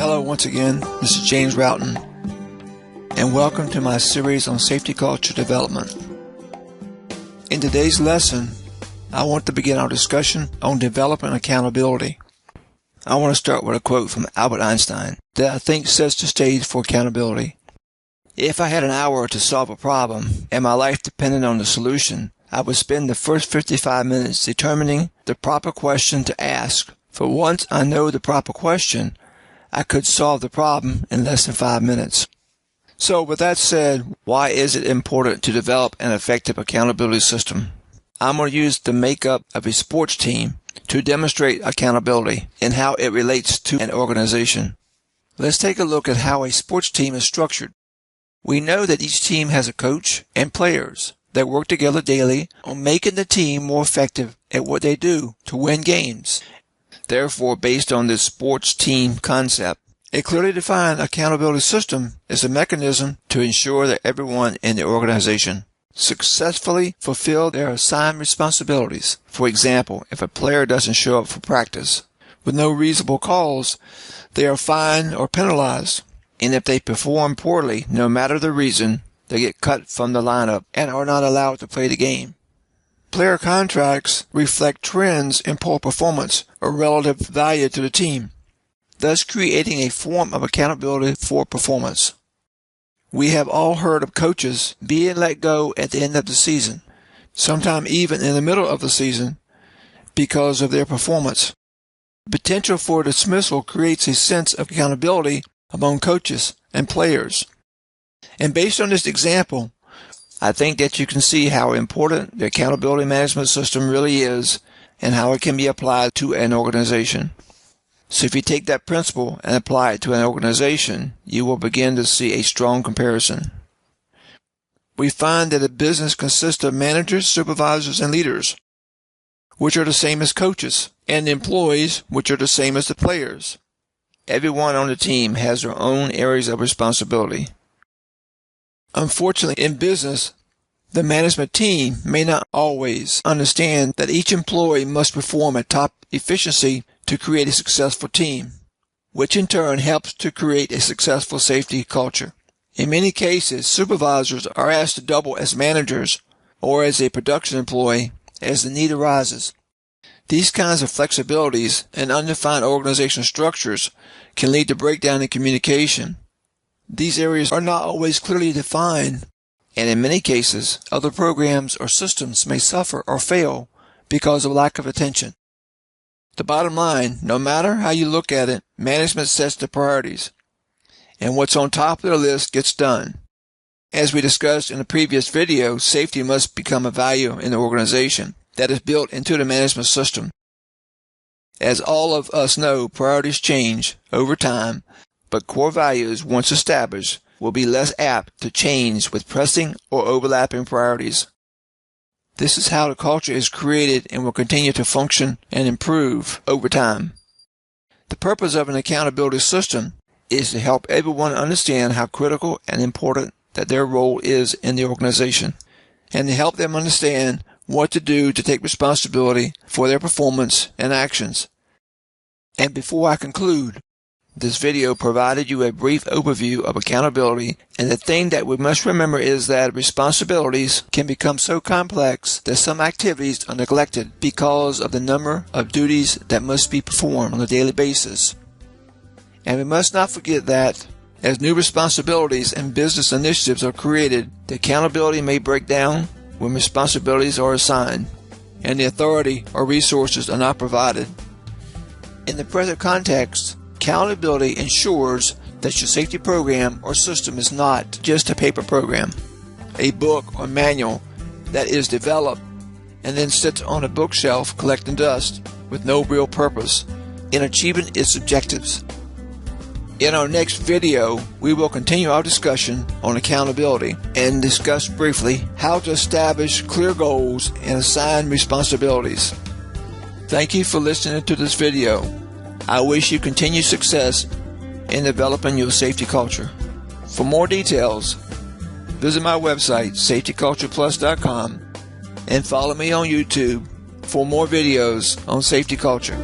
Hello once again, this is James Roughton, and welcome to my series on safety culture development. In today's lesson, I want to begin our discussion on developing accountability. I want to start with a quote from Albert Einstein that I think sets the stage for accountability. If I had an hour to solve a problem and my life depended on the solution, I would spend the first 55 minutes determining the proper question to ask. For once I know the proper question, I could solve the problem in less than 5 minutes. So with that said, why is it important to develop an effective accountability system? I'm going to use the makeup of a sports team to demonstrate accountability and how it relates to an organization. Let's take a look at how a sports team is structured. We know that each team has a coach and players that work together daily on making the team more effective at what they do to win games. Therefore, based on this sports team concept, a clearly defined accountability system is a mechanism to ensure that everyone in the organization successfully fulfill their assigned responsibilities. For example, if a player doesn't show up for practice with no reasonable cause, they are fined or penalized. And if they perform poorly, no matter the reason, they get cut from the lineup and are not allowed to play the game. Player contracts reflect trends in poor performance or relative value to the team, thus creating a form of accountability for performance. We have all heard of coaches being let go at the end of the season, sometimes even in the middle of the season, because of their performance. The potential for dismissal creates a sense of accountability among coaches and players. And based on this example, I think that you can see how important the accountability management system really is and how it can be applied to an organization. So if you take that principle and apply it to an organization, you will begin to see a strong comparison. We find that a business consists of managers, supervisors, and leaders, which are the same as coaches, and employees, which are the same as the players. Everyone on the team has their own areas of responsibility. Unfortunately, in business, the management team may not always understand that each employee must perform at top efficiency to create a successful team, which in turn helps to create a successful safety culture. In many cases, supervisors are asked to double as managers or as a production employee as the need arises. These kinds of flexibilities and undefined organizational structures can lead to breakdown in communication. These areas are not always clearly defined, and in many cases, other programs or systems may suffer or fail because of lack of attention. The bottom line, no matter how you look at it, management sets the priorities, and what's on top of their list gets done. As we discussed in the previous video, safety must become a value in the organization that is built into the management system. As all of us know, priorities change over time, but core values, once established, will be less apt to change with pressing or overlapping priorities. This is how the culture is created and will continue to function and improve over time. The purpose of an accountability system is to help everyone understand how critical and important that their role is in the organization, and to help them understand what to do to take responsibility for their performance and actions. And before I conclude, this video provided you a brief overview of accountability, and the thing that we must remember is that responsibilities can become so complex that some activities are neglected because of the number of duties that must be performed on a daily basis. And we must not forget that as new responsibilities and business initiatives are created, the accountability may break down when responsibilities are assigned and the authority or resources are not provided. In the present context, accountability ensures that your safety program or system is not just a paper program, a book or manual that is developed and then sits on a bookshelf collecting dust with no real purpose in achieving its objectives. In our next video, we will continue our discussion on accountability and discuss briefly how to establish clear goals and assign responsibilities. Thank you for listening to this video. I wish you continued success in developing your safety culture. For more details, visit my website, safetycultureplus.com, and follow me on YouTube for more videos on safety culture.